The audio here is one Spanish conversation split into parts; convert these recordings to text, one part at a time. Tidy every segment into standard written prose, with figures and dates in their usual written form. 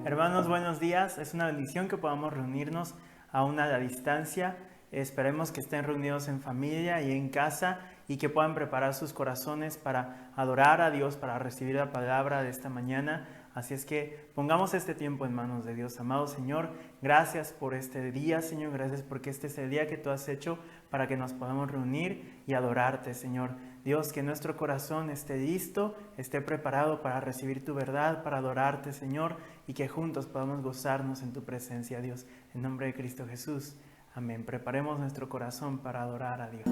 Hermanos, buenos días. Es una bendición que podamos reunirnos aún a la distancia. Esperemos que estén reunidos en familia y en casa y que puedan preparar sus corazones para adorar a Dios, para recibir la palabra de esta mañana. Así es que pongamos este tiempo en manos de Dios. Amado Señor, gracias por este día, Señor. Gracias porque este es el día que tú has hecho para que nos podamos reunir y adorarte, Señor. Dios, que nuestro corazón esté listo, esté preparado para recibir tu verdad, para adorarte, Señor, y que juntos podamos gozarnos en tu presencia, Dios. En nombre de Cristo Jesús. Amén. Preparemos nuestro corazón para adorar a Dios.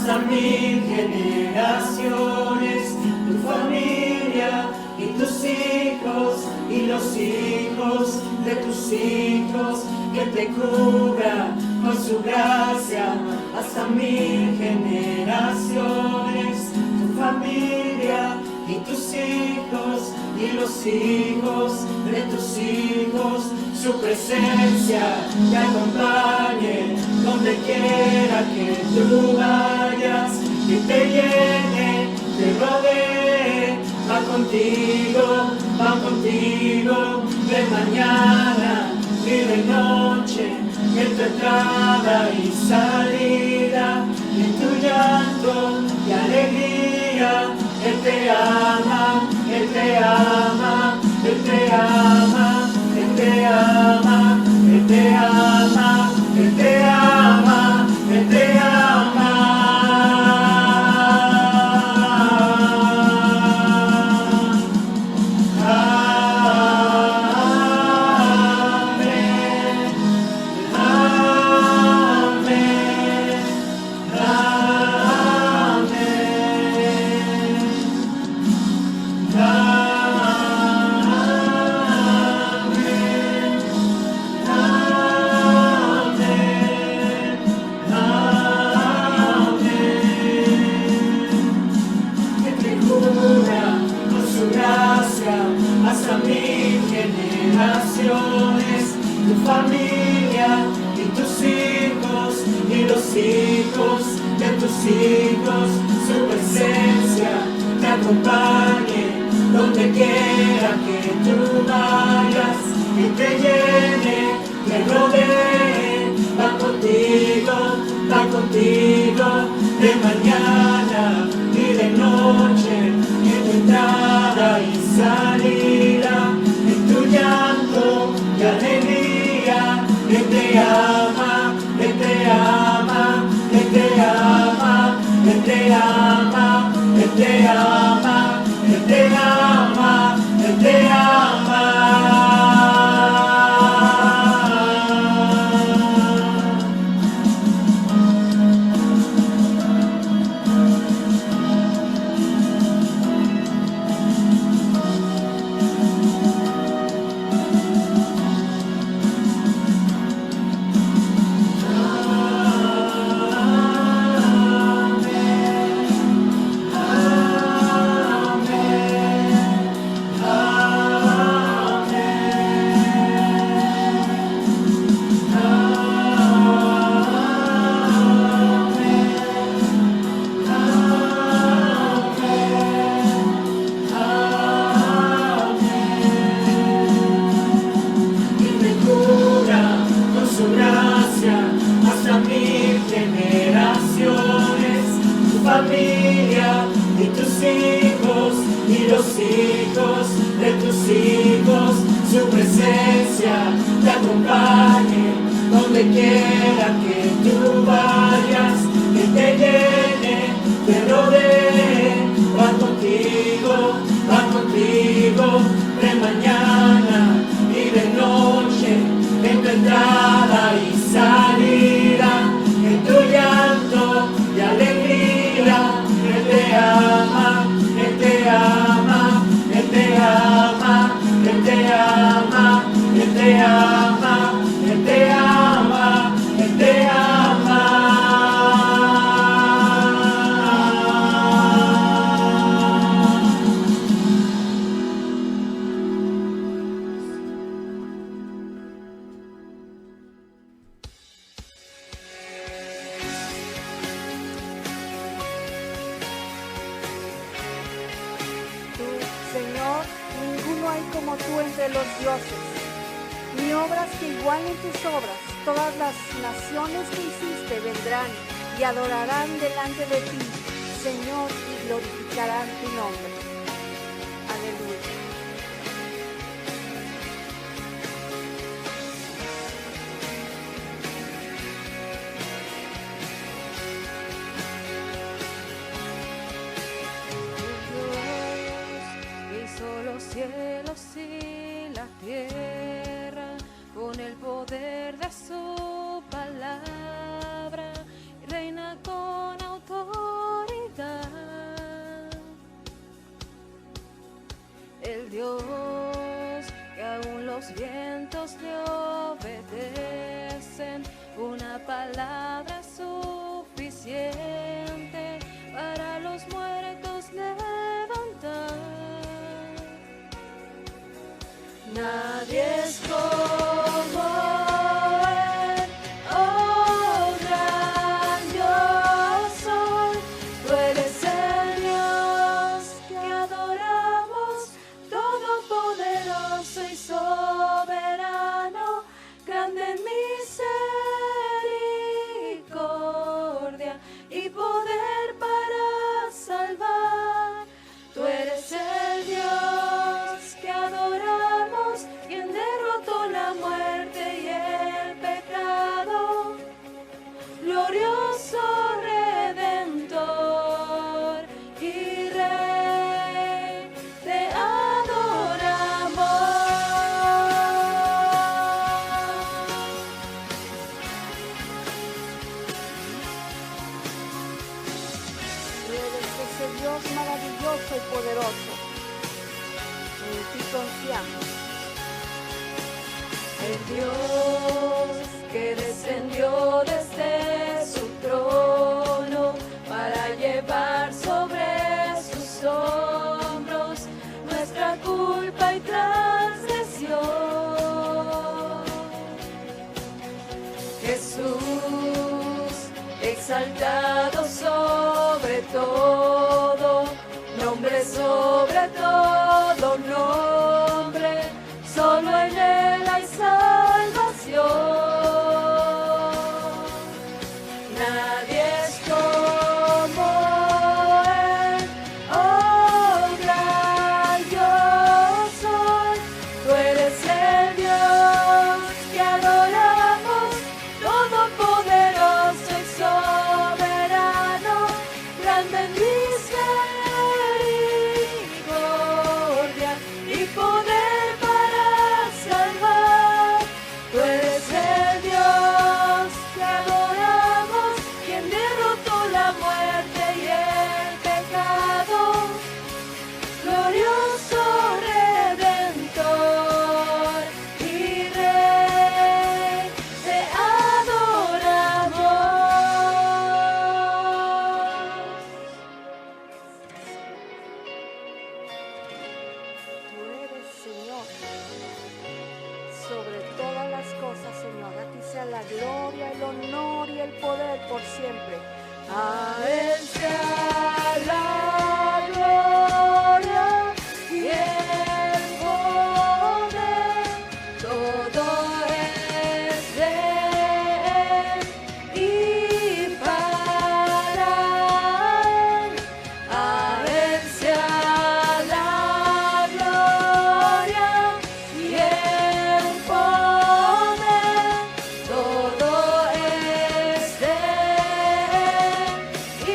hasta 1000 generaciones, tu familia y tus hijos y los hijos de tus hijos, que te cubra con su gracia hasta 1000 generaciones, tu familia y tus hijos y los hijos de tus hijos, su presencia te acompañe donde quiera que tú vayas, que te llene, te rodee, va contigo de mañana y de noche, en tu entrada y salida, en tu llanto y alegría. Él te ama, Él te ama, Él te ama, Él te ama, Él te ama, Él te ama, Él te ama. Hasta 1000 generaciones, tu familia y tus hijos y los hijos de tus hijos, su presencia te acompañe donde quiera que tú vayas, y te llene, te rodee, va contigo de mañana y de noche, en tu entrada y salida, en tu llanto y alegría. Él te ama, Él te ama, Él te ama, Él te ama, Él te ama, Él te ama, Él te ama. Hasta 1000 generaciones, tu familia y tus hijos y los hijos de tus hijos, su presencia te acompañe donde quiera que tú vayas, que te llene, te rodee, va contigo de mañana y de noche, en tu entrada y salida, en tu llanto y alegría. Él te ama, Él te ama, Él te ama, Él te ama, Él te ama, Él te ama, Él te ama. Señor, ninguno hay como tú entre los dioses, ni obras que igualen tus obras. Todas las naciones que hiciste vendrán y adorarán delante de ti, Señor, y glorificarán tu nombre. Aleluya. Los cielos y la tierra, con el poder de su palabra, reina con autoridad. una palabra suficiente para los muertos levantar. Nadie es como Él, oh gran yo soy. Tú eres el Dios que adoramos, todopoderoso y soberano, grande en misericordia y poder para salvar. Tú eres el Dios que adoramos, quien derrotó la muerte y el pecado, glorioso Redentor y Rey, te adoramos. Eres ese Dios maravilloso y poderoso. En ti confiamos. El Dios que descendió desde su trono para llevar sobre sus hombros nuestra culpa y transgresión. Jesús, exaltado sobre todo, nombre sobre todo nombre, solo en Él hay salvación. Nadie es como Él, oh gran yo soy. Tú eres el Dios que adoramos, todopoderoso y soberano, grande en misericordia y poder para salvar. Tú eres el Dios que adoramos, quien derrotó la muerte y el pecado, glorioso Redentor y Rey, te adoramos. Tú eres Señor. Sobre todas las cosas, Señor, a ti sea la gloria, el honor y el poder por siempre. A Él sea la gloria y el poder, todo es de Él y para Él. A Él sea la gloria y el poder, todo es de Él y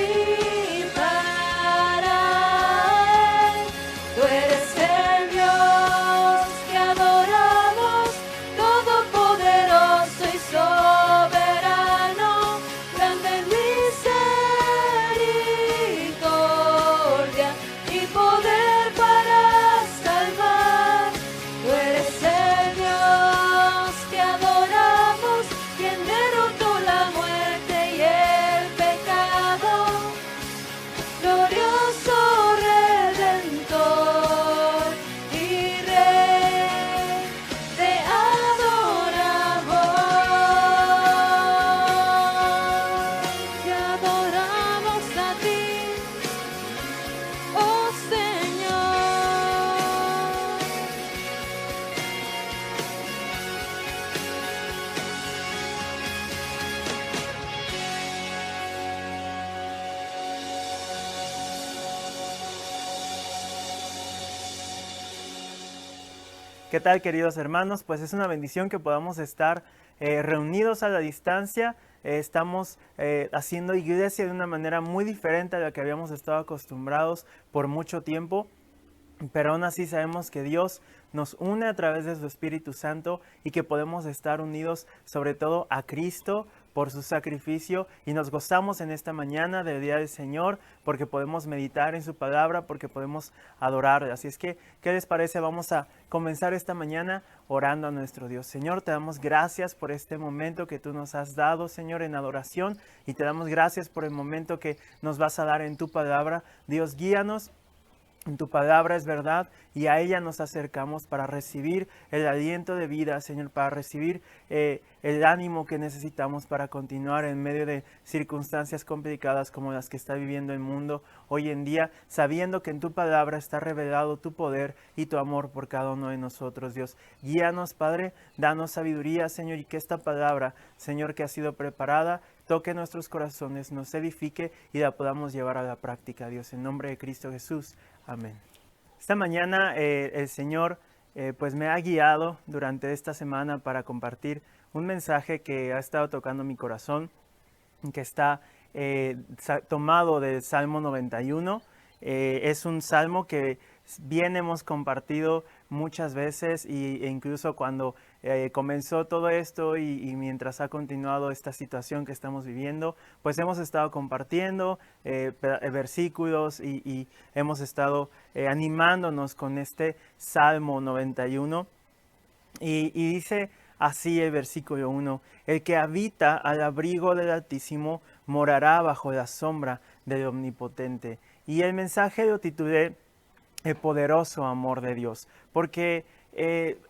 para Él. Tú eres el Dios que adoramos, todopoderoso y soberano, grande en misericordia y poder para salvar. Tú eres el Dios que adoramos, quien derrotó la muerte y el pecado, glorioso Redentor y Rey, te adoramos. Te adoramos a ti, oh Señor. ¿Qué tal, queridos hermanos? Pues es una bendición que podamos estar reunidos a la distancia. Estamos haciendo iglesia de una manera muy diferente a la que habíamos estado acostumbrados por mucho tiempo. Pero aún así sabemos que Dios nos une a través de su Espíritu Santo y que podemos estar unidos sobre todo a Cristo por su sacrificio y nos gozamos en esta mañana del Día del Señor porque podemos meditar en su palabra, porque podemos adorarle. Así es que, ¿qué les parece? Vamos a comenzar esta mañana orando a nuestro Dios. Señor, te damos gracias por este momento que tú nos has dado, Señor, en adoración, y te damos gracias por el momento que nos vas a dar en tu palabra. Dios, guíanos. En tu palabra es verdad y a ella nos acercamos para recibir el aliento de vida, Señor, para recibir el ánimo que necesitamos para continuar en medio de circunstancias complicadas como las que está viviendo el mundo hoy en día, sabiendo que en tu palabra está revelado tu poder y tu amor por cada uno de nosotros, Dios. Guíanos, Padre, danos sabiduría, Señor, y que esta palabra, Señor, que ha sido preparada, toque nuestros corazones, nos edifique y la podamos llevar a la práctica, Dios, en nombre de Cristo Jesús. Amén. Esta mañana el Señor pues me ha guiado durante esta semana para compartir un mensaje que ha estado tocando mi corazón, que está tomado del Salmo 91. Es un salmo que bien hemos compartido muchas veces e incluso cuando comenzó todo esto y mientras ha continuado esta situación que estamos viviendo, pues hemos estado compartiendo versículos y hemos estado animándonos con este Salmo 91 y dice así el versículo 1: el que habita al abrigo del Altísimo morará bajo la sombra del Omnipotente. Y el mensaje lo titulé El poderoso amor de Dios, porque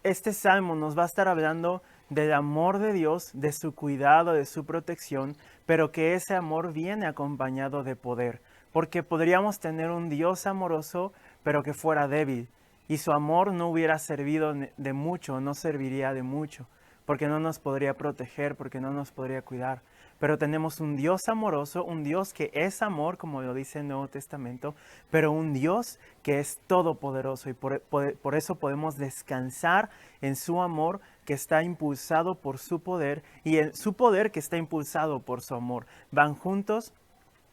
este salmo nos va a estar hablando del amor de Dios, de su cuidado, de su protección, pero que ese amor viene acompañado de poder, porque podríamos tener un Dios amoroso, pero que fuera débil, y su amor no hubiera servido de mucho, no serviría de mucho, porque no nos podría proteger, porque no nos podría cuidar. Pero tenemos un Dios amoroso, un Dios que es amor, como lo dice el Nuevo Testamento, pero un Dios que es todopoderoso y por eso podemos descansar en su amor que está impulsado por su poder y en su poder que está impulsado por su amor. Van juntos,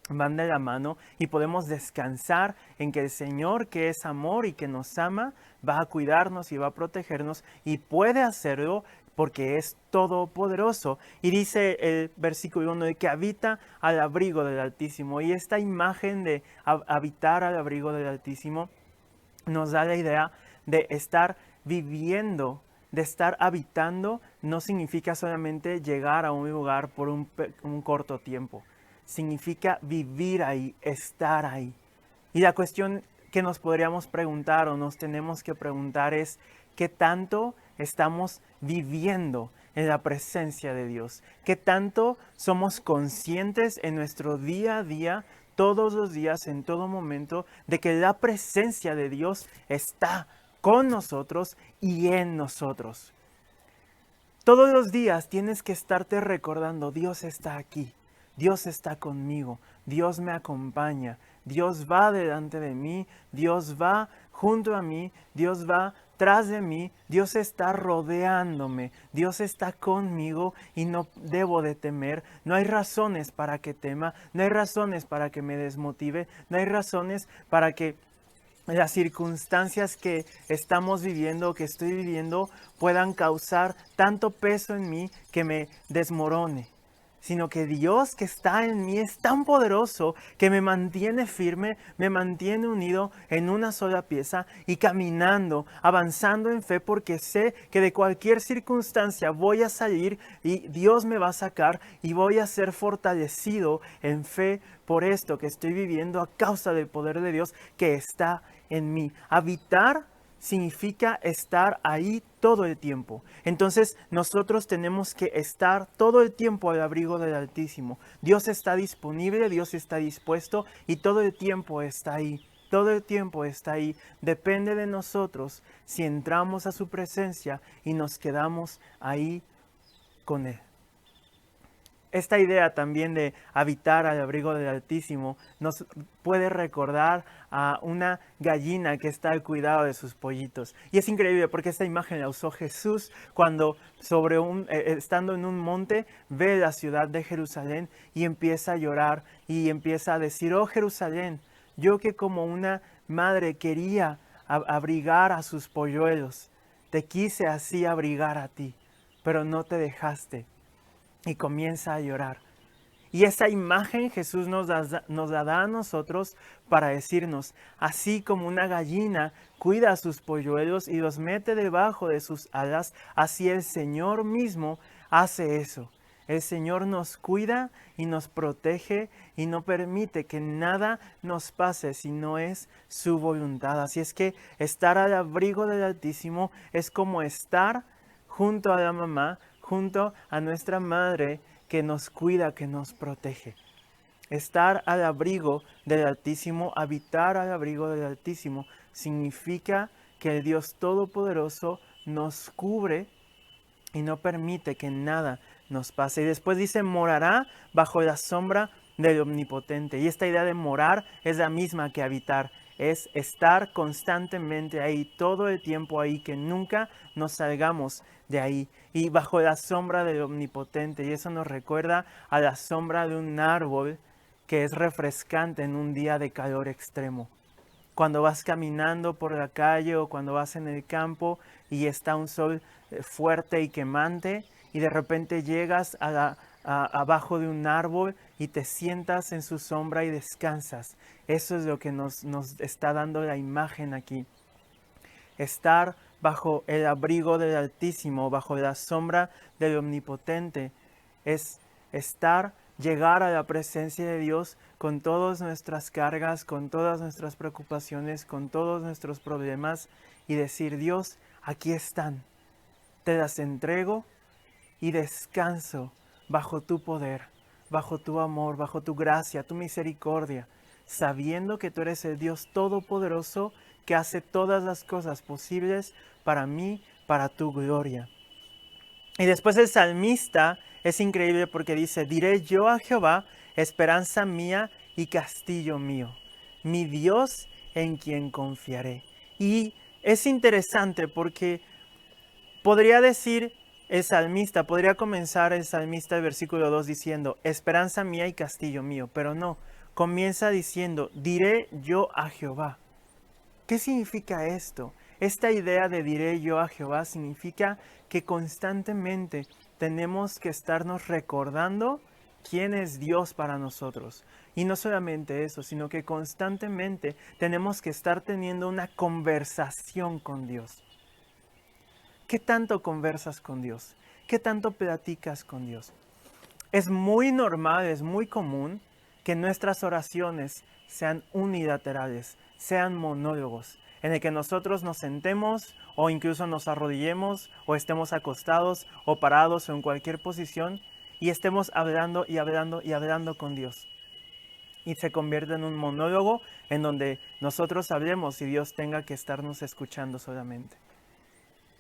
van de la mano y podemos descansar en que el Señor, que es amor y que nos ama, va a cuidarnos y va a protegernos y puede hacerlo porque es todopoderoso. Y dice el versículo 1 de que habita al abrigo del Altísimo. Y esta imagen de habitar al abrigo del Altísimo nos da la idea de estar viviendo, de estar habitando. No significa solamente llegar a un lugar por un corto tiempo. Significa vivir ahí, estar ahí. Y la cuestión que nos podríamos preguntar o nos tenemos que preguntar es: ¿qué tanto estamos viviendo en la presencia de Dios? ¿Qué tanto somos conscientes en nuestro día a día, todos los días, en todo momento, de que la presencia de Dios está con nosotros y en nosotros? Todos los días tienes que estarte recordando: Dios está aquí, Dios está conmigo, Dios me acompaña, Dios va delante de mí, Dios va junto a mí, Dios va tras de mí, Dios está rodeándome, Dios está conmigo y no debo de temer. No hay razones para que tema, no hay razones para que me desmotive, no hay razones para que las circunstancias que estamos viviendo, que estoy viviendo, puedan causar tanto peso en mí que me desmorone. Sino que Dios que está en mí es tan poderoso que me mantiene firme, me mantiene unido en una sola pieza y caminando, avanzando en fe, porque sé que de cualquier circunstancia voy a salir y Dios me va a sacar y voy a ser fortalecido en fe por esto que estoy viviendo a causa del poder de Dios que está en mí. Habitar significa estar ahí todo el tiempo. Entonces nosotros tenemos que estar todo el tiempo al abrigo del Altísimo. Dios está disponible, Dios está dispuesto y todo el tiempo está ahí. Todo el tiempo está ahí. Depende de nosotros si entramos a su presencia y nos quedamos ahí con Él. Esta idea también de habitar al abrigo del Altísimo nos puede recordar a una gallina que está al cuidado de sus pollitos. Y es increíble porque esta imagen la usó Jesús cuando estando en un monte ve la ciudad de Jerusalén y empieza a llorar y empieza a decir: oh Jerusalén, yo que como una madre quería abrigar a sus polluelos, te quise así abrigar a ti, pero no te dejaste. y comienza a llorar. Y esa imagen Jesús nos la da a nosotros para decirnos, así como una gallina cuida a sus polluelos y los mete debajo de sus alas, así el Señor mismo hace eso. El Señor nos cuida y nos protege y no permite que nada nos pase si no es su voluntad. Así es que estar al abrigo del Altísimo es como estar junto a la mamá, junto a nuestra madre, que nos cuida, que nos protege. Estar al abrigo del Altísimo, habitar al abrigo del Altísimo, significa que el Dios Todopoderoso nos cubre y no permite que nada nos pase. Y después dice, morará bajo la sombra del Omnipotente. Y esta idea de morar es la misma que habitar. Es estar constantemente ahí, todo el tiempo ahí, que nunca nos salgamos de ahí. Y bajo la sombra del Omnipotente. Y eso nos recuerda a la sombra de un árbol que es refrescante en un día de calor extremo. Cuando vas caminando por la calle o cuando vas en el campo y está un sol fuerte y quemante y de repente llegas abajo de un árbol y te sientas en su sombra y descansas. Eso es lo que nos está dando la imagen aquí. Estar bajo el abrigo del Altísimo, bajo la sombra del Omnipotente, es llegar a la presencia de Dios con todas nuestras cargas, con todas nuestras preocupaciones, con todos nuestros problemas y decir, Dios, aquí están, te las entrego y descanso bajo tu poder, bajo tu amor, bajo tu gracia, tu misericordia, sabiendo que tú eres el Dios Todopoderoso que hace todas las cosas posibles para mí, para tu gloria. Y después el salmista es increíble porque dice, diré yo a Jehová, esperanza mía y castillo mío, mi Dios en quien confiaré. Y es interesante porque podría decir el salmista, podría comenzar el salmista el versículo 2 diciendo, esperanza mía y castillo mío, pero no, comienza diciendo, diré yo a Jehová. ¿Qué significa esto? Esta idea de diré yo a Jehová significa que constantemente tenemos que estarnos recordando quién es Dios para nosotros. Y no solamente eso, sino que constantemente tenemos que estar teniendo una conversación con Dios. ¿Qué tanto conversas con Dios? ¿Qué tanto platicas con Dios? Es muy normal, es muy común que nuestras oraciones sean unilaterales, sean monólogos, en el que nosotros nos sentemos o incluso nos arrodillemos o estemos acostados o parados o en cualquier posición y estemos hablando y hablando y hablando con Dios. Y se convierte en un monólogo en donde nosotros hablemos y Dios tenga que estarnos escuchando solamente.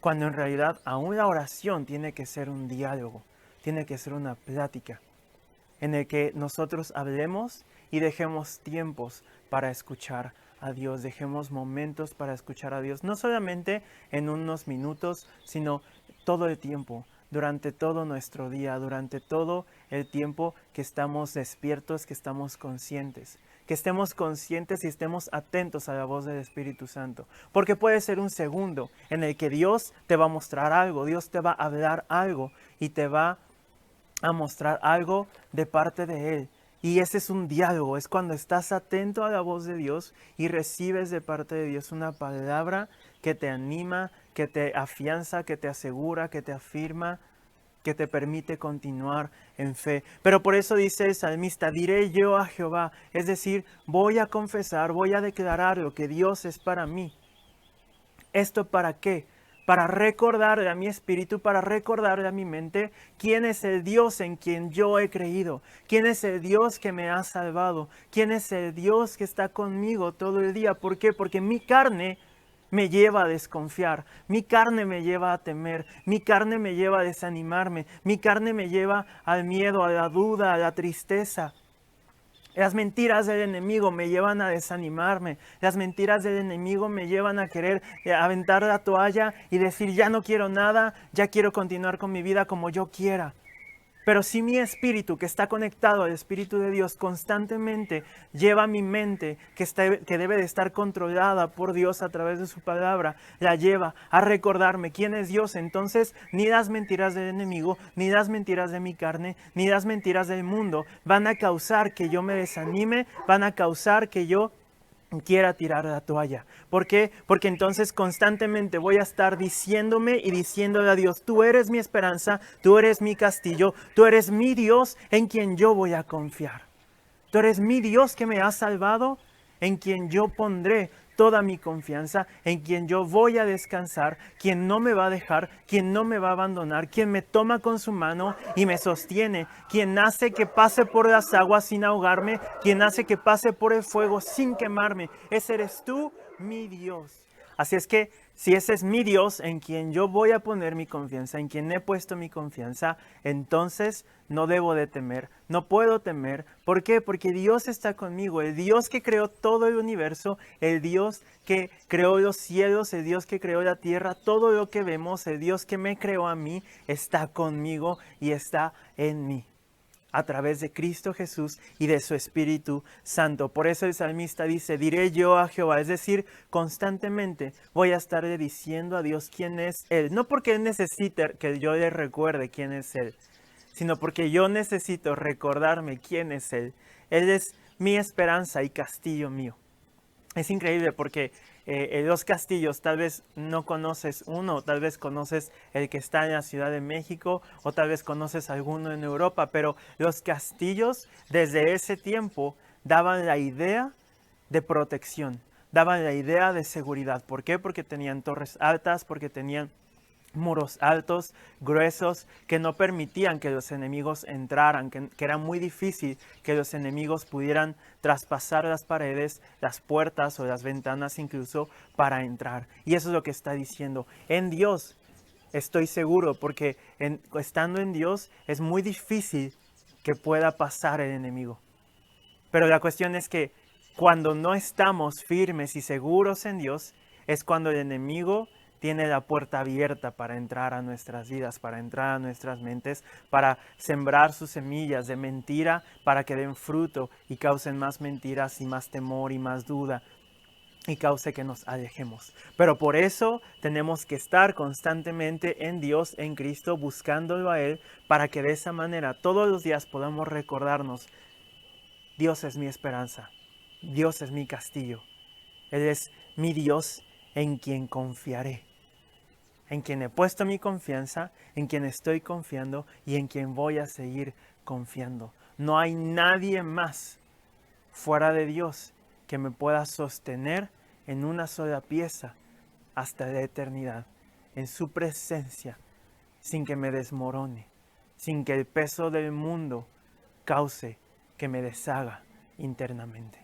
Cuando en realidad aún la oración tiene que ser un diálogo, tiene que ser una plática en el que nosotros hablemos y dejemos tiempos para escuchar a Dios, dejemos momentos para escuchar a Dios, no solamente en unos minutos, sino todo el tiempo, durante todo nuestro día, durante todo el tiempo que estamos despiertos, que estamos conscientes. Que estemos conscientes y estemos atentos a la voz del Espíritu Santo. Porque puede ser un segundo en el que Dios te va a mostrar algo, Dios te va a hablar algo y te va a mostrar algo de parte de Él. Y ese es un diálogo, es cuando estás atento a la voz de Dios y recibes de parte de Dios una palabra que te anima, que te afianza, que te asegura, que te afirma, que te permite continuar en fe. Pero por eso dice el salmista, diré yo a Jehová, es decir, voy a confesar, voy a declarar lo que Dios es para mí. ¿Esto para qué? Para recordarle a mi espíritu, para recordarle a mi mente quién es el Dios en quien yo he creído, quién es el Dios que me ha salvado, quién es el Dios que está conmigo todo el día. ¿Por qué? Porque mi carne me lleva a desconfiar, mi carne me lleva a temer, mi carne me lleva a desanimarme, mi carne me lleva al miedo, a la duda, a la tristeza. Las mentiras del enemigo me llevan a desanimarme. Las mentiras del enemigo me llevan a querer aventar la toalla y decir ya no quiero nada, ya quiero continuar con mi vida como yo quiera. Pero si mi espíritu, que está conectado al Espíritu de Dios, constantemente lleva mi mente, que debe de estar controlada por Dios a través de su palabra, la lleva a recordarme quién es Dios, entonces ni las mentiras del enemigo, ni las mentiras de mi carne, ni las mentiras del mundo van a causar que yo me desanime, van a causar que yo quiera tirar la toalla. ¿Por qué? Porque entonces constantemente voy a estar diciéndome y diciéndole a Dios, tú eres mi esperanza, tú eres mi castillo, tú eres mi Dios en quien yo voy a confiar. Tú eres mi Dios que me ha salvado, en quien yo pondré toda mi confianza, en quien yo voy a descansar, quien no me va a dejar, quien no me va a abandonar, quien me toma con su mano y me sostiene, quien hace que pase por las aguas sin ahogarme, quien hace que pase por el fuego sin quemarme. Ese eres tú, mi Dios. Así es que si ese es mi Dios en quien yo voy a poner mi confianza, en quien he puesto mi confianza, entonces no debo de temer, no puedo temer. ¿Por qué? Porque Dios está conmigo, el Dios que creó todo el universo, el Dios que creó los cielos, el Dios que creó la tierra, todo lo que vemos, el Dios que me creó a mí, está conmigo y está en mí, a través de Cristo Jesús y de su Espíritu Santo. Por eso el salmista dice, diré yo a Jehová, es decir, constantemente voy a estarle diciendo a Dios quién es Él. No porque Él necesite que yo le recuerde quién es Él, sino porque yo necesito recordarme quién es Él. Él es mi esperanza y castillo mío. Es increíble porque los castillos, tal vez no conoces uno, tal vez conoces el que está en la Ciudad de México o tal vez conoces alguno en Europa, pero los castillos desde ese tiempo daban la idea de protección, daban la idea de seguridad. ¿Por qué? Porque tenían torres altas, porque tenían muros altos, gruesos, que no permitían que los enemigos entraran, que era muy difícil que los enemigos pudieran traspasar las paredes, las puertas o las ventanas incluso para entrar. Y eso es lo que está diciendo. En Dios estoy seguro, porque estando en Dios es muy difícil que pueda pasar el enemigo. Pero la cuestión es que cuando no estamos firmes y seguros en Dios, es cuando el enemigo tiene la puerta abierta para entrar a nuestras vidas, para entrar a nuestras mentes, para sembrar sus semillas de mentira, para que den fruto y causen más mentiras y más temor y más duda y cause que nos alejemos. Pero por eso tenemos que estar constantemente en Dios, en Cristo, buscándolo a Él, para que de esa manera todos los días podamos recordarnos, Dios es mi esperanza, Dios es mi castillo, Él es mi Dios en quien confiaré, en quien he puesto mi confianza, en quien estoy confiando y en quien voy a seguir confiando. No hay nadie más fuera de Dios que me pueda sostener en una sola pieza hasta la eternidad, en su presencia, sin que me desmorone, sin que el peso del mundo cause que me deshaga internamente.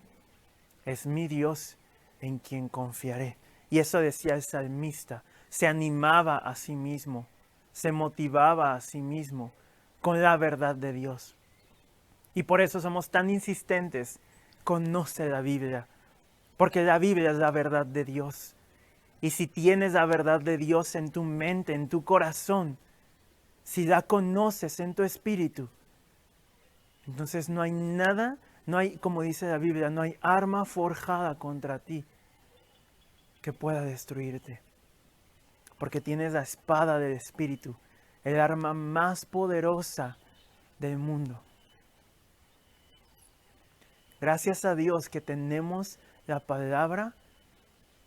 Es mi Dios en quien confiaré. Y eso decía el salmista, se animaba a sí mismo, se motivaba a sí mismo con la verdad de Dios. Y por eso somos tan insistentes, conoce la Biblia, porque la Biblia es la verdad de Dios. Y si tienes la verdad de Dios en tu mente, en tu corazón, si la conoces en tu espíritu, entonces no hay nada, no hay, como dice la Biblia, no hay arma forjada contra ti que pueda destruirte. Porque tienes la espada del Espíritu, el arma más poderosa del mundo. Gracias a Dios que tenemos la palabra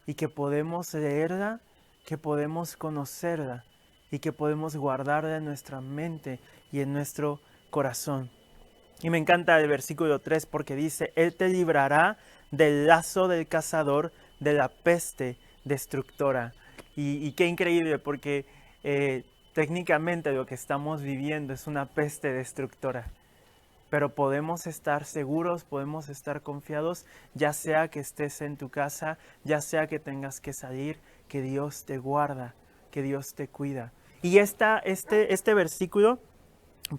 y que podemos leerla, que podemos conocerla y que podemos guardarla en nuestra mente y en nuestro corazón. Y me encanta el versículo 3 porque dice, Él te librará del lazo del cazador, de la peste destructora. Y qué increíble porque técnicamente lo que estamos viviendo es una peste destructora. Pero podemos estar seguros, podemos estar confiados, ya sea que estés en tu casa, ya sea que tengas que salir, que Dios te guarda, que Dios te cuida. Y este versículo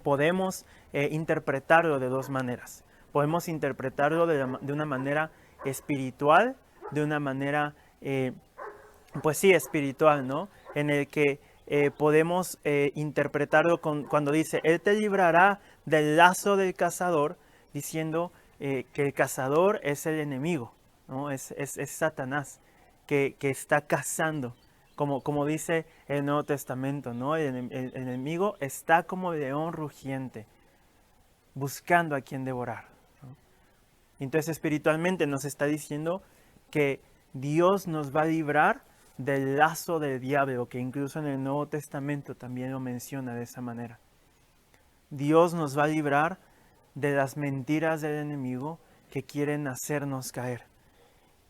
podemos interpretarlo de dos maneras. Podemos interpretarlo de una manera espiritual, de una manera, pues sí, espiritual, ¿no? En el que podemos interpretarlo cuando dice, Él te librará del lazo del cazador, diciendo que el cazador es el enemigo, ¿no? Es Satanás que está cazando. Como dice el Nuevo Testamento, ¿no? El enemigo está como león rugiente, buscando a quien devorar, ¿no? Entonces espiritualmente nos está diciendo que Dios nos va a librar del lazo del diablo, que incluso en el Nuevo Testamento también lo menciona de esa manera. Dios nos va a librar de las mentiras del enemigo que quieren hacernos caer.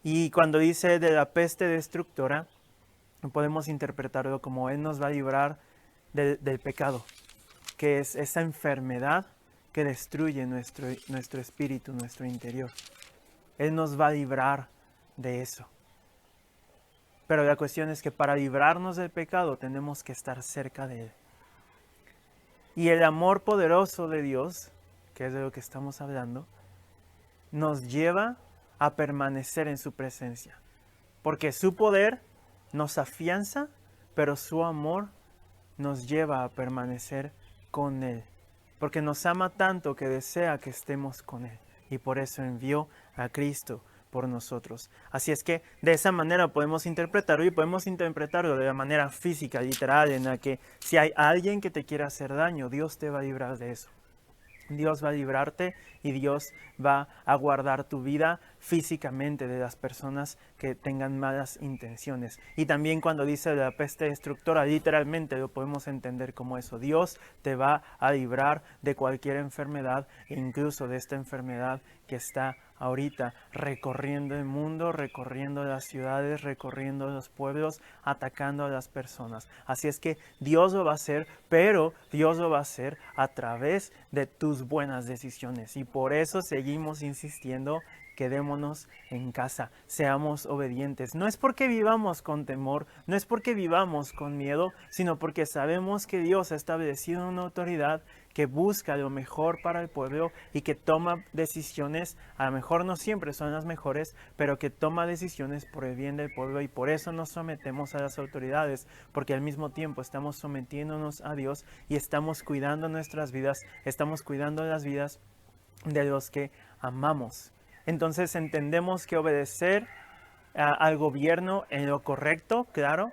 Y cuando dice de la peste destructora, podemos interpretarlo como Él nos va a librar del pecado, que es esa enfermedad que destruye nuestro espíritu, nuestro interior. Él nos va a librar de eso. Pero la cuestión es que para librarnos del pecado tenemos que estar cerca de Él. Y el amor poderoso de Dios, que es de lo que estamos hablando, nos lleva a permanecer en su presencia. Porque su poder nos afianza, pero su amor nos lleva a permanecer con Él. Porque nos ama tanto que desea que estemos con Él. Y por eso envió a Cristo por nosotros. Así es que de esa manera podemos interpretarlo, y podemos interpretarlo de la manera física, literal, en la que si hay alguien que te quiere hacer daño, Dios te va a librar de eso. Dios va a librarte y Dios va a guardar tu vida físicamente de las personas que tengan malas intenciones. Y también cuando dice de la peste destructora, literalmente lo podemos entender como eso. Dios te va a librar de cualquier enfermedad, incluso de esta enfermedad que está ahorita recorriendo el mundo, recorriendo las ciudades, recorriendo los pueblos, atacando a las personas. Así es que Dios lo va a hacer, pero Dios lo va a hacer a través de tus buenas decisiones. Y por eso seguimos insistiendo, quedémonos en casa, seamos obedientes. No es porque vivamos con temor, no es porque vivamos con miedo, sino porque sabemos que Dios ha establecido una autoridad que busca lo mejor para el pueblo y que toma decisiones, a lo mejor no siempre son las mejores, pero que toma decisiones por el bien del pueblo, y por eso nos sometemos a las autoridades, porque al mismo tiempo estamos sometiéndonos a Dios y estamos cuidando nuestras vidas, estamos cuidando las vidas de los que amamos. Entonces entendemos que obedecer al gobierno en lo correcto, claro,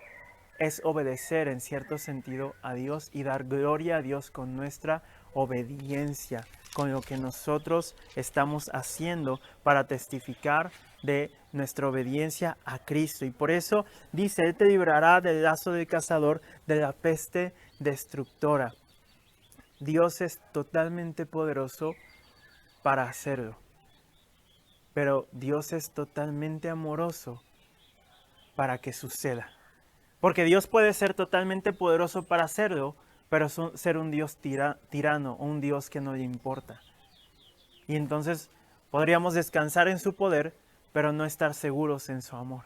es obedecer en cierto sentido a Dios y dar gloria a Dios con nuestra obediencia, con lo que nosotros estamos haciendo para testificar de nuestra obediencia a Cristo. Y por eso dice, Él te librará del lazo del cazador, de la peste destructora. Dios es totalmente poderoso para hacerlo, pero Dios es totalmente amoroso para que suceda. Porque Dios puede ser totalmente poderoso para hacerlo, pero ser un Dios tirano, un Dios que no le importa. Y entonces podríamos descansar en su poder, pero no estar seguros en su amor.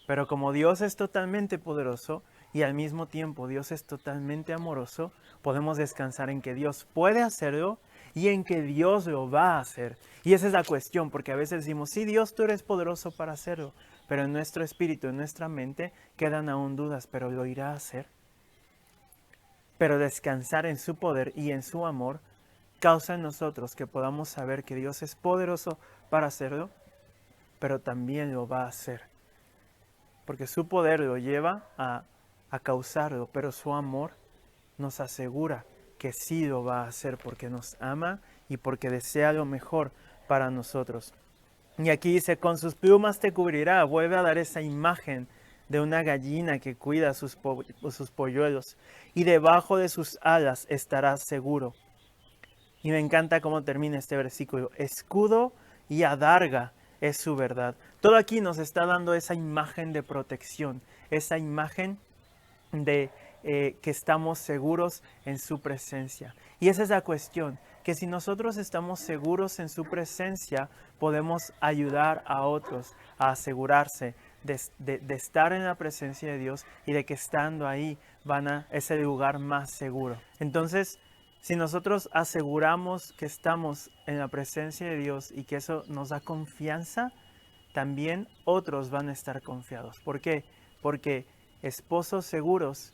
Pero como Dios es totalmente poderoso y al mismo tiempo Dios es totalmente amoroso, podemos descansar en que Dios puede hacerlo y en que Dios lo va a hacer. Y esa es la cuestión, porque a veces decimos, sí, Dios, tú eres poderoso para hacerlo, pero en nuestro espíritu, en nuestra mente, quedan aún dudas, pero ¿lo irá a hacer? Pero descansar en su poder y en su amor causa en nosotros que podamos saber que Dios es poderoso para hacerlo, pero también lo va a hacer. Porque su poder lo lleva a causarlo, pero su amor nos asegura que sí lo va a hacer porque nos ama y porque desea lo mejor para nosotros. Y aquí dice, con sus plumas te cubrirá. Vuelve a dar esa imagen de una gallina que cuida sus polluelos, y debajo de sus alas estarás seguro. Y me encanta cómo termina este versículo. Escudo y adarga es su verdad. Todo aquí nos está dando esa imagen de protección, esa imagen de que estamos seguros en su presencia. Y esa es la cuestión, que si nosotros estamos seguros en su presencia, podemos ayudar a otros a asegurarse de estar en la presencia de Dios y de que estando ahí van a ese lugar más seguro. Entonces, si nosotros aseguramos que estamos en la presencia de Dios y que eso nos da confianza, también otros van a estar confiados. ¿Por qué? Porque esposos seguros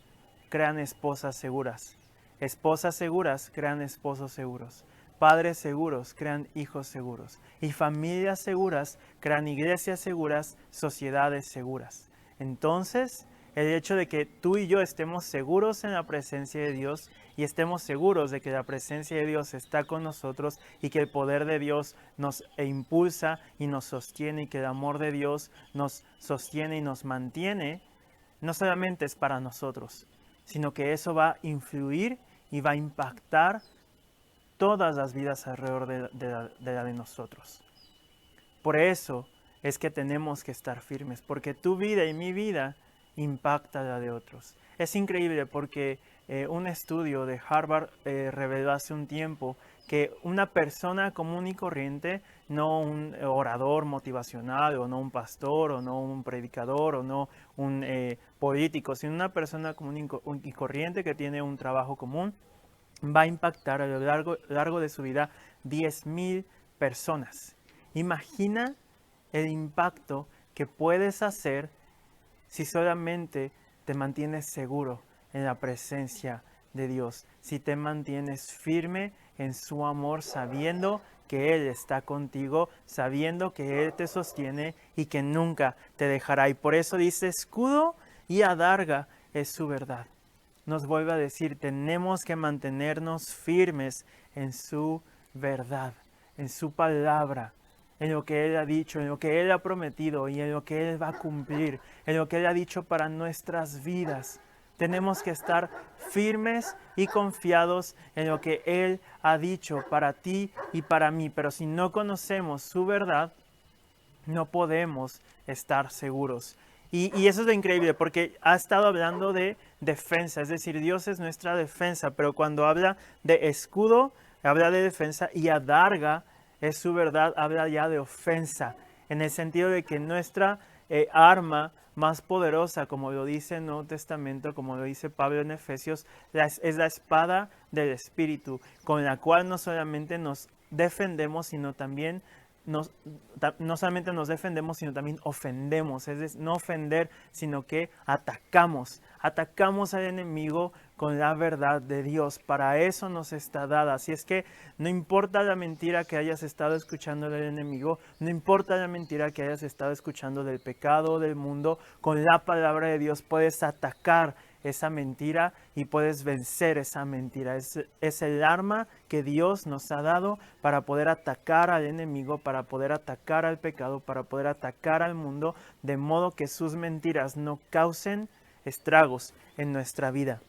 crean esposas seguras. Esposas seguras crean esposos seguros. Padres seguros crean hijos seguros. Y familias seguras crean iglesias seguras, sociedades seguras. Entonces, el hecho de que tú y yo estemos seguros en la presencia de Dios y estemos seguros de que la presencia de Dios está con nosotros y que el poder de Dios nos impulsa y nos sostiene y que el amor de Dios nos sostiene y nos mantiene, no solamente es para nosotros, sino que eso va a influir y va a impactar todas las vidas alrededor de la de nosotros. Por eso es que tenemos que estar firmes, porque tu vida y mi vida impacta la de otros. Es increíble porque un estudio de Harvard reveló hace un tiempo que una persona común y corriente, no un orador motivacional o no un pastor o no un predicador o no un político, sino una persona común y corriente que tiene un trabajo común, va a impactar a lo largo de su vida 10,000 personas. Imagina el impacto que puedes hacer si solamente te mantienes seguro en la presencia de Dios, si te mantienes firme en su amor, sabiendo que Él está contigo, sabiendo que Él te sostiene y que nunca te dejará. Y por eso dice, escudo y adarga es su verdad. Nos vuelve a decir, tenemos que mantenernos firmes en su verdad, en su palabra, en lo que Él ha dicho, en lo que Él ha prometido y en lo que Él va a cumplir, en lo que Él ha dicho para nuestras vidas. Tenemos que estar firmes y confiados en lo que Él ha dicho para ti y para mí. Pero si no conocemos su verdad, no podemos estar seguros. Y eso es lo increíble, porque ha estado hablando de defensa, es decir, Dios es nuestra defensa, pero cuando habla de escudo, habla de defensa, y adarga es su verdad, habla ya de ofensa, en el sentido de que nuestra arma más poderosa, como lo dice el Nuevo Testamento, como lo dice Pablo en Efesios, es la espada del Espíritu, con la cual no solamente nos defendemos, sino también no solamente nos defendemos, sino también ofendemos. Es decir, no ofender, sino que atacamos al enemigo con la verdad de Dios. Para eso nos está dada. Así es que no importa la mentira que hayas estado escuchando del enemigo, no importa la mentira que hayas estado escuchando del pecado, del mundo, con la palabra de Dios puedes atacar esa mentira y puedes vencer esa mentira. Es el arma que Dios nos ha dado para poder atacar al enemigo, para poder atacar al pecado, para poder atacar al mundo, de modo que sus mentiras no causen estragos en nuestra vida.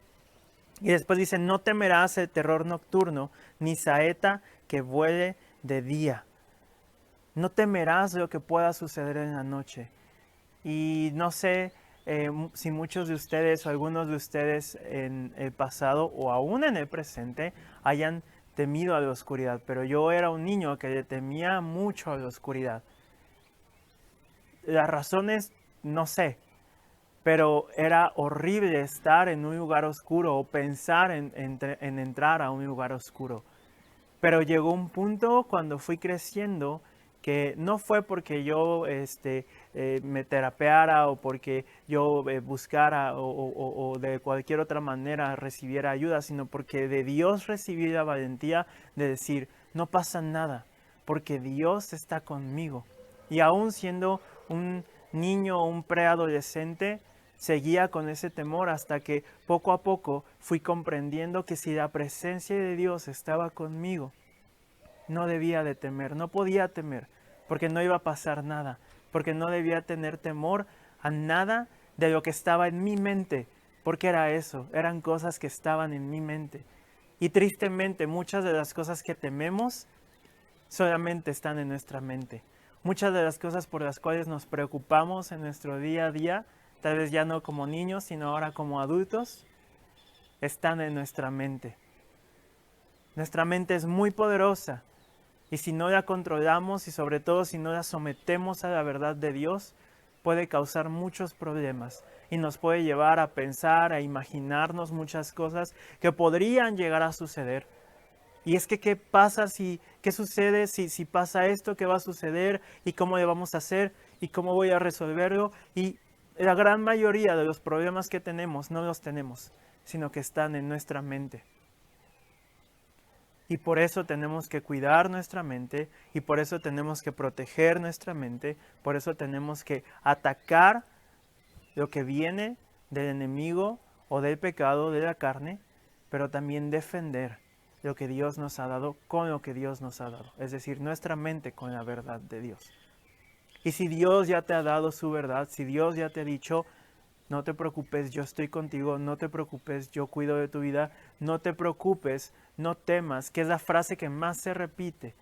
Y después dice, no temerás el terror nocturno, ni saeta que vuele de día. No temerás lo que pueda suceder en la noche. Y no sé si muchos de ustedes o algunos de ustedes en el pasado o aún en el presente hayan temido a la oscuridad, pero yo era un niño que le temía mucho a la oscuridad. Las razones no sé, pero era horrible estar en un lugar oscuro o pensar en entrar a un lugar oscuro. Pero llegó un punto cuando fui creciendo que no fue porque yo me terapeara o porque yo buscara o de cualquier otra manera recibiera ayuda, sino porque de Dios recibí la valentía de decir, no pasa nada, porque Dios está conmigo. Y aún siendo un niño o un preadolescente, seguía con ese temor hasta que poco a poco fui comprendiendo que si la presencia de Dios estaba conmigo, no debía de temer, no podía temer, porque no iba a pasar nada, porque no debía tener temor a nada de lo que estaba en mi mente, porque era eso, eran cosas que estaban en mi mente. Y tristemente muchas de las cosas que tememos solamente están en nuestra mente. Muchas de las cosas por las cuales nos preocupamos en nuestro día a día, tal vez ya no como niños, sino ahora como adultos, están en nuestra mente. Nuestra mente es muy poderosa. Y si no la controlamos y sobre todo si no la sometemos a la verdad de Dios, puede causar muchos problemas y nos puede llevar a pensar, a imaginarnos muchas cosas que podrían llegar a suceder. Y es que, ¿qué pasa qué sucede si pasa esto? ¿Qué va a suceder? ¿Y cómo le vamos a hacer? ¿Y cómo voy a resolverlo? Y la gran mayoría de los problemas que tenemos no los tenemos. sino que están en nuestra mente. Y por eso tenemos que cuidar nuestra mente, y por eso tenemos que proteger nuestra mente, por eso tenemos que atacar lo que viene del enemigo o del pecado de la carne, pero también defender lo que Dios nos ha dado con lo que Dios nos ha dado. Es decir, nuestra mente con la verdad de Dios. Y si Dios ya te ha dado su verdad, si Dios ya te ha dicho, no te preocupes, yo estoy contigo, no te preocupes, yo cuido de tu vida, no te preocupes, no temas, que es la frase que más se repite.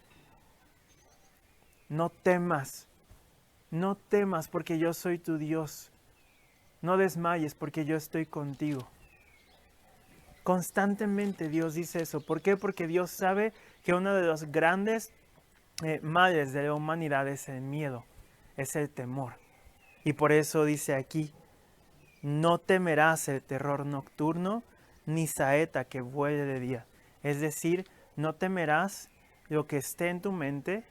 No temas porque yo soy tu Dios. No desmayes porque yo estoy contigo. Constantemente Dios dice eso. ¿Por qué? Porque Dios sabe que uno de los grandes males de la humanidad es el miedo, es el temor. Y por eso dice aquí, no temerás el terror nocturno, ni saeta que vuele de día. Es decir, no temerás lo que esté en tu mente,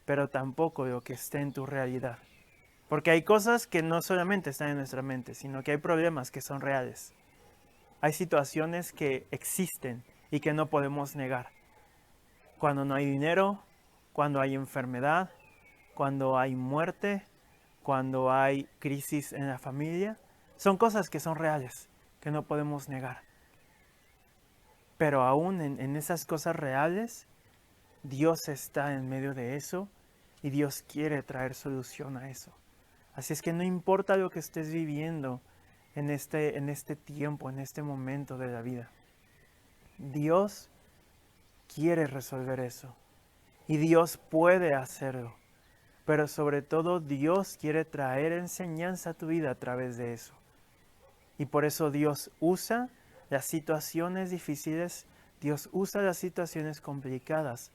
pero tampoco lo que esté en tu realidad. Porque hay cosas que no solamente están en nuestra mente, sino que hay problemas que son reales. Hay situaciones que existen y que no podemos negar. Cuando no hay dinero, cuando hay enfermedad, cuando hay muerte, cuando hay crisis en la familia, son cosas que son reales, que no podemos negar. Pero aún en esas cosas reales, Dios está en medio de eso y Dios quiere traer solución a eso. Así es que no importa lo que estés viviendo en este tiempo, en este momento de la vida. Dios quiere resolver eso. Y Dios puede hacerlo. Pero sobre todo Dios quiere traer enseñanza a tu vida a través de eso. Y por eso Dios usa las situaciones difíciles, Dios usa las situaciones complicadas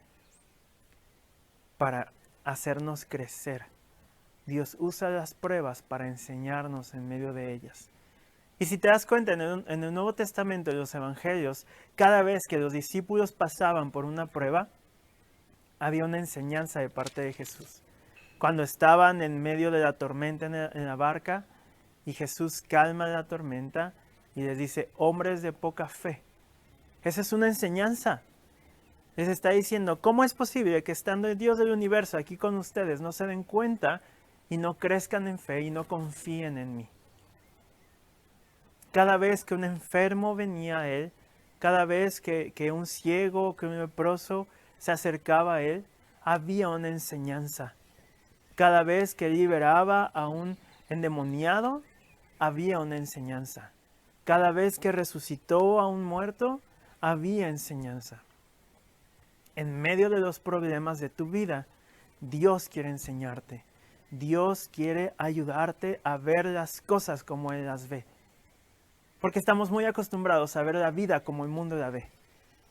para hacernos crecer. Dios usa las pruebas para enseñarnos en medio de ellas. Y si te das cuenta, en el Nuevo Testamento, en los Evangelios, cada vez que los discípulos pasaban por una prueba, había una enseñanza de parte de Jesús. Cuando estaban en medio de la tormenta en la barca, y Jesús calma la tormenta y les dice, hombres de poca fe. Esa es una enseñanza. Les está diciendo, ¿cómo es posible que estando el Dios del universo aquí con ustedes no se den cuenta y no crezcan en fe y no confíen en mí? Cada vez que un enfermo venía a Él, cada vez que un ciego, que un leproso se acercaba a Él, había una enseñanza. Cada vez que liberaba a un endemoniado, había una enseñanza. Cada vez que resucitó a un muerto, había enseñanza. En medio de los problemas de tu vida, Dios quiere enseñarte. Dios quiere ayudarte a ver las cosas como Él las ve. Porque estamos muy acostumbrados a ver la vida como el mundo la ve.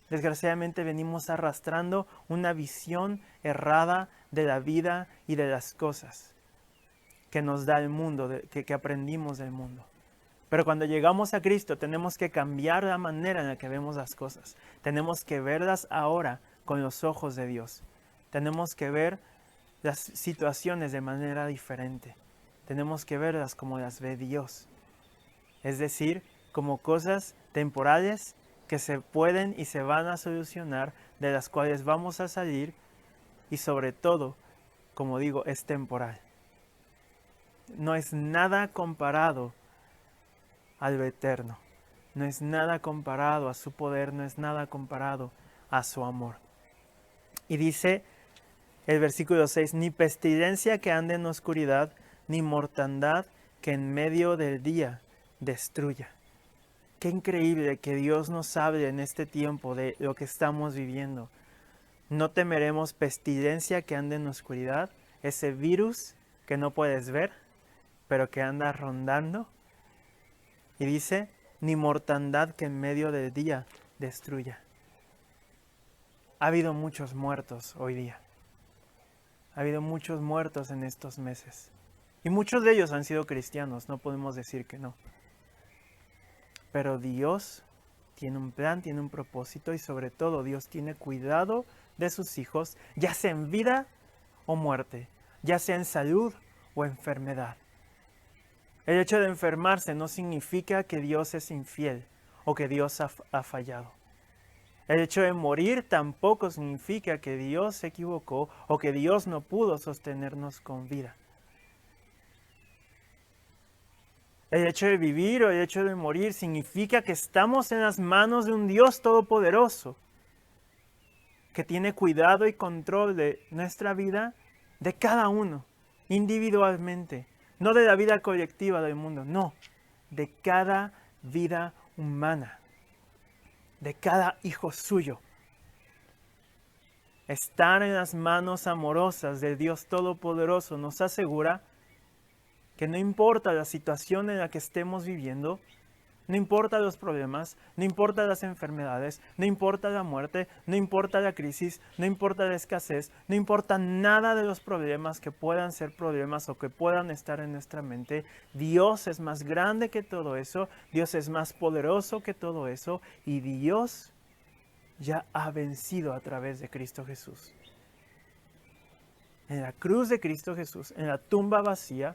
Desgraciadamente venimos arrastrando una visión errada de la vida y de las cosas que nos da el mundo, que aprendimos del mundo. Pero cuando llegamos a Cristo tenemos que cambiar la manera en la que vemos las cosas. Tenemos que verlas ahora con los ojos de Dios. Tenemos que ver las situaciones de manera diferente. Tenemos que verlas como las ve Dios. Es decir, como cosas temporales que se pueden y se van a solucionar, de las cuales vamos a salir, y sobre todo, como digo, es temporal. No es nada comparado a lo eterno. No es nada comparado a su poder, no es nada comparado a su amor. Y dice el versículo 6, ni pestilencia que ande en oscuridad, ni mortandad que en medio del día destruya. Qué increíble que Dios nos hable en este tiempo de lo que estamos viviendo. No temeremos pestilencia que ande en oscuridad, ese virus que no puedes ver, pero que anda rondando. Y dice, ni mortandad que en medio del día destruya. Ha habido muchos muertos hoy día. Ha habido muchos muertos en estos meses. Y muchos de ellos han sido cristianos, no podemos decir que no. Pero Dios tiene un plan, tiene un propósito y sobre todo Dios tiene cuidado de sus hijos, ya sea en vida o muerte, ya sea en salud o enfermedad. El hecho de enfermarse no significa que Dios es infiel o que Dios ha fallado. El hecho de morir tampoco significa que Dios se equivocó o que Dios no pudo sostenernos con vida. El hecho de vivir o el hecho de morir significa que estamos en las manos de un Dios todopoderoso que tiene cuidado y control de nuestra vida, de cada uno, individualmente. No de la vida colectiva del mundo, no, de cada vida humana, de cada hijo suyo. Estar en las manos amorosas del Dios Todopoderoso nos asegura que no importa la situación en la que estemos viviendo, no importa los problemas, no importa las enfermedades, no importa la muerte, no importa la crisis, no importa la escasez, no importa nada de los problemas que puedan ser problemas o que puedan estar en nuestra mente. Dios es más grande que todo eso, Dios es más poderoso que todo eso y Dios ya ha vencido a través de Cristo Jesús. En la cruz de Cristo Jesús, en la tumba vacía,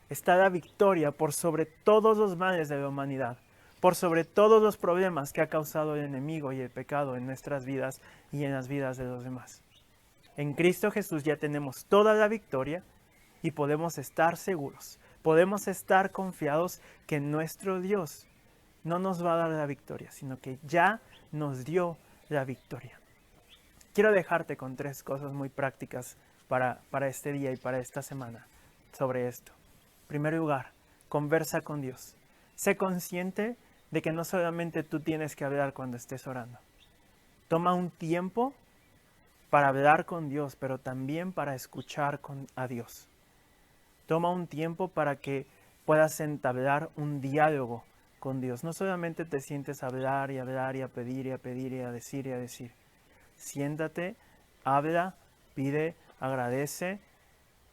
está la victoria por sobre todos los males de la humanidad, por sobre todos los problemas que ha causado el enemigo y el pecado en nuestras vidas y en las vidas de los demás. En Cristo Jesús ya tenemos toda la victoria y podemos estar seguros, podemos estar confiados que nuestro Dios no nos va a dar la victoria, sino que ya nos dio la victoria. Quiero dejarte con 3 cosas muy prácticas para este día y para esta semana sobre esto. En primer lugar, conversa con Dios. Sé consciente de que no solamente tú tienes que hablar cuando estés orando. Toma un tiempo para hablar con Dios, pero también para escuchar a Dios. Toma un tiempo para que puedas entablar un diálogo con Dios. No solamente te sientes a hablar y hablar y a pedir y a pedir y a decir y a decir. Siéntate, habla, pide, agradece,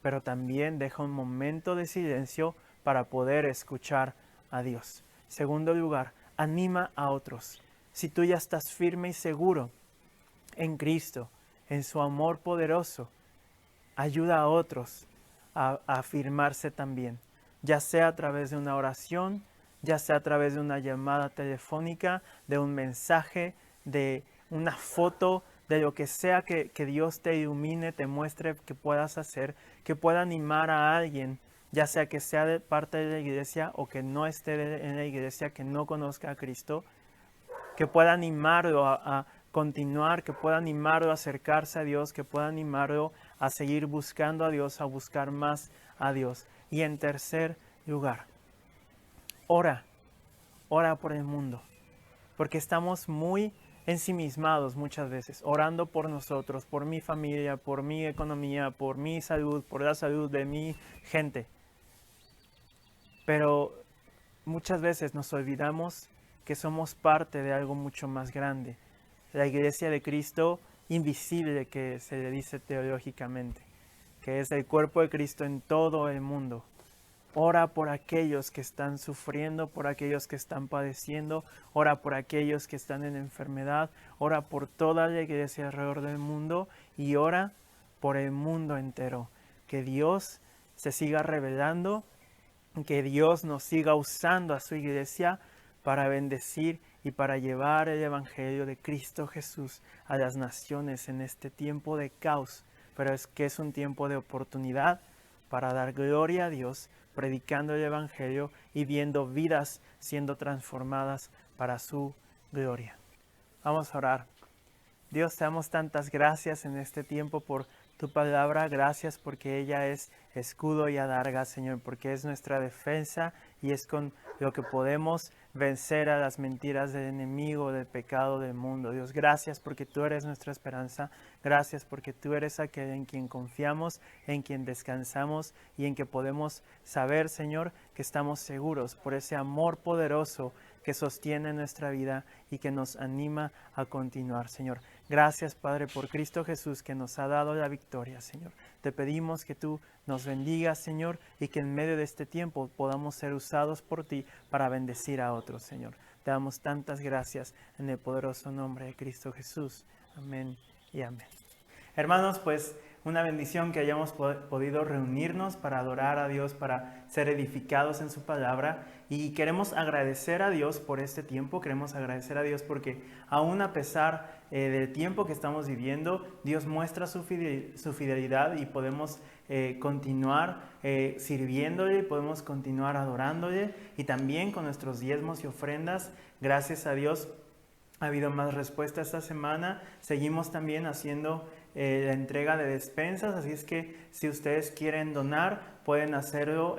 pero también deja un momento de silencio para poder escuchar a Dios. Segundo lugar, anima a otros. Si tú ya estás firme y seguro en Cristo, en su amor poderoso, ayuda a otros a afirmarse también, ya sea a través de una oración, ya sea a través de una llamada telefónica, de un mensaje, de una foto, de lo que sea que Dios te ilumine, te muestre que puedas hacer, que pueda animar a alguien, ya sea que sea de parte de la iglesia o que no esté en la iglesia, que no conozca a Cristo, que pueda animarlo a continuar, que pueda animarlo a acercarse a Dios, que pueda animarlo a seguir buscando a Dios, a buscar más a Dios. Y en tercer lugar, ora por el mundo, porque estamos muy ensimismados muchas veces, orando por nosotros, por mi familia, por mi economía, por mi salud, por la salud de mi gente. Pero muchas veces nos olvidamos que somos parte de algo mucho más grande, la iglesia de Cristo invisible, que se le dice teológicamente, que es el cuerpo de Cristo en todo el mundo. Ora por aquellos que están sufriendo, por aquellos que están padeciendo, ora por aquellos que están en enfermedad, ora por toda la iglesia alrededor del mundo y ora por el mundo entero. Que Dios se siga revelando, que Dios nos siga usando a su iglesia para bendecir y para llevar el evangelio de Cristo Jesús a las naciones en este tiempo de caos, pero es que es un tiempo de oportunidad para dar gloria a Dios, predicando el evangelio y viendo vidas siendo transformadas para su gloria. Vamos a orar. Dios, te damos tantas gracias en este tiempo por tu palabra. Gracias porque ella es escudo y adarga, Señor, porque es nuestra defensa y es con lo que podemos vencer a las mentiras del enemigo, del pecado del mundo. Dios, gracias porque tú eres nuestra esperanza. Gracias porque tú eres aquel en quien confiamos, en quien descansamos y en que podemos saber, Señor, que estamos seguros por ese amor poderoso que sostiene nuestra vida y que nos anima a continuar, Señor. Gracias, Padre, por Cristo Jesús que nos ha dado la victoria, Señor. Te pedimos que tú nos bendigas, Señor, y que en medio de este tiempo podamos ser usados por ti para bendecir a otros, Señor. Te damos tantas gracias en el poderoso nombre de Cristo Jesús. Amén y amén. Hermanos, pues una bendición que hayamos podido reunirnos para adorar a Dios, para ser edificados en su palabra. Y queremos agradecer a Dios por este tiempo, queremos agradecer a Dios porque aún a pesar del tiempo que estamos viviendo, Dios muestra su fidelidad y podemos continuar sirviéndole, podemos continuar adorándole, y también con nuestros diezmos y ofrendas. Gracias a Dios ha habido más respuesta esta semana. Seguimos también haciendo la entrega de despensas, así es que si ustedes quieren donar, pueden hacerlo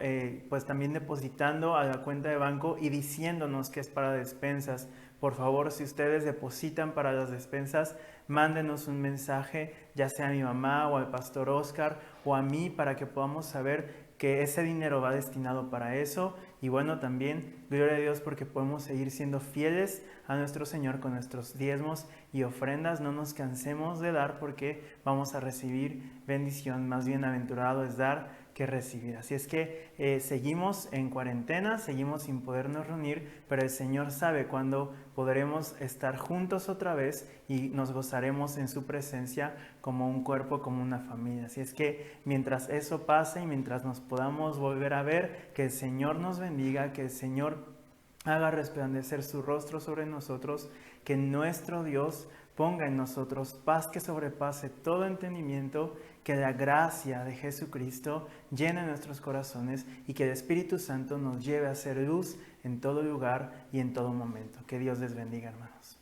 pues también depositando a la cuenta de banco y diciéndonos que es para despensas. Por favor, si ustedes depositan para las despensas, mándenos un mensaje, ya sea a mi mamá o al pastor Oscar o a mí, para que podamos saber que ese dinero va destinado para eso. Y bueno, también gloria a Dios porque podemos seguir siendo fieles a nuestro Señor con nuestros diezmos y ofrendas. No nos cansemos de dar porque vamos a recibir bendición. Más bienaventurado es dar que recibir. Así es que seguimos en cuarentena, seguimos sin podernos reunir, pero el Señor sabe cuándo podremos estar juntos otra vez y nos gozaremos en su presencia como un cuerpo, como una familia. Así es que mientras eso pase y mientras nos podamos volver a ver, que el Señor nos bendiga, que el Señor haga resplandecer su rostro sobre nosotros, que nuestro Dios ponga en nosotros paz que sobrepase todo entendimiento, que la gracia de Jesucristo llene nuestros corazones y que el Espíritu Santo nos lleve a ser luz en todo lugar y en todo momento. Que Dios les bendiga, hermanos.